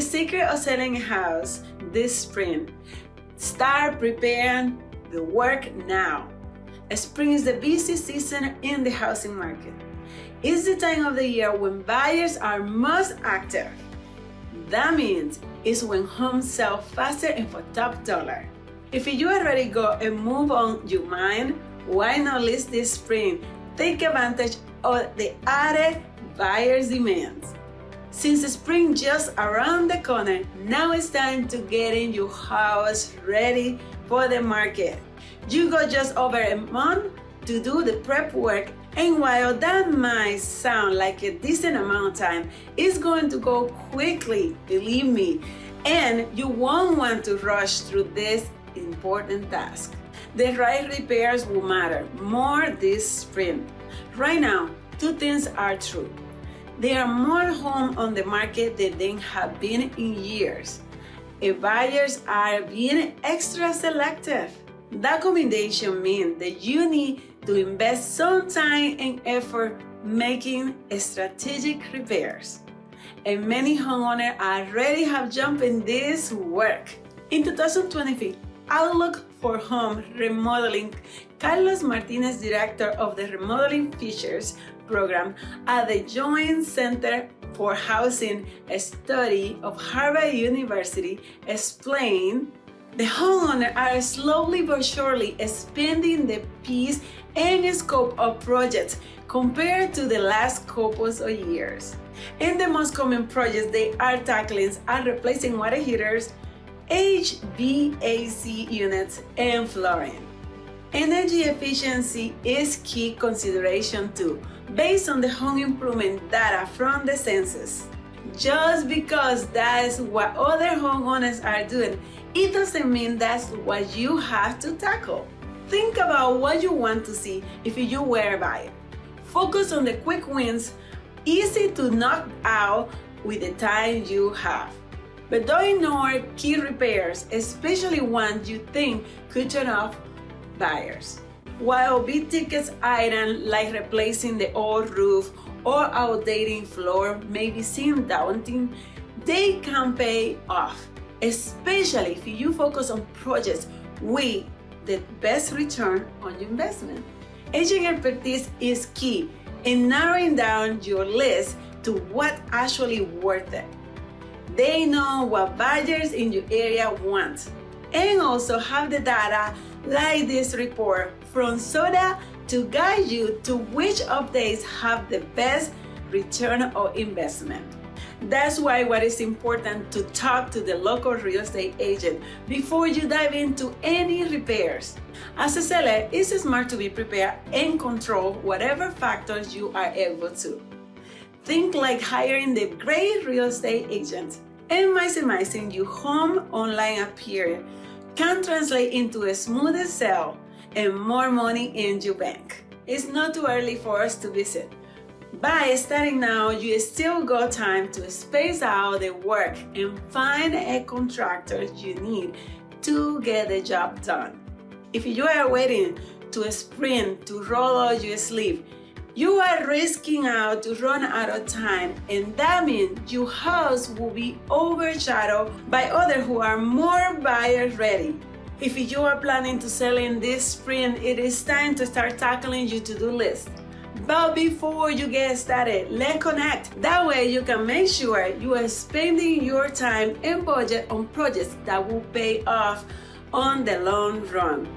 The secret of selling a house this spring. Start preparing the work now. Spring is the busy season in the housing market. It's the time of the year when buyers are most active. That means it's when homes sell faster and for top dollar. If you already got a move on your mind, why not list this spring? Take advantage of the added buyer's demands. Since spring just around the corner, now it's time to get in your house ready for the market. You got just over a month to do the prep work, and while that might sound like a decent amount of time, it's going to go quickly, believe me, and you won't want to rush through this important task. The right repairs will matter more this spring. Right now, two things are true. There are more homes on the market than there have been in years. And buyers are being extra selective. That combination means that you need to invest some time and effort making strategic repairs. And many homeowners already have jumped in this work. In 2025, Outlook for Home Remodeling, Carlos Martinez, director of the Remodeling Features program at the Joint Center for Housing Study of Harvard University, explained the homeowners are slowly but surely expanding the pace and scope of projects compared to the last couple of years. And the most common projects they are tackling are replacing water heaters, HVAC units, and flooring. Energy efficiency is key consideration too, based on the home improvement data from the census. Just because that's what other homeowners are doing, it doesn't mean that's what you have to tackle. Think about what you want to see if you were a buyer. Focus on the quick wins, easy to knock out with the time you have. But don't ignore key repairs, especially ones you think could turn off buyers. While big ticket items like replacing the old roof or outdated floor may seem daunting, they can pay off, especially if you focus on projects with the best return on your investment. Agent expertise is key in narrowing down your list to what actually worth it. They know what buyers in your area want and also have the data like this report from SODA to guide you to which updates have the best return on investment. That's why it is important to talk to the local real estate agent before you dive into any repairs. As a seller, it's smart to be prepared and control whatever factors you are able to. Think like hiring the great real estate agent, and maximizing your home online appearance can translate into a smoother sale and more money in your bank. It's not too early for us to visit. By starting now, you still got time to space out the work and find a contractor you need to get the job done. If you are waiting to sprint to roll out your sleeve, you are risking out to run out of time, and that means your house will be overshadowed by others who are more buyer ready. If you are planning to sell in this spring, it is time to start tackling your to-do list. But before you get started, let's connect. That way you can make sure you are spending your time and budget on projects that will pay off on the long run.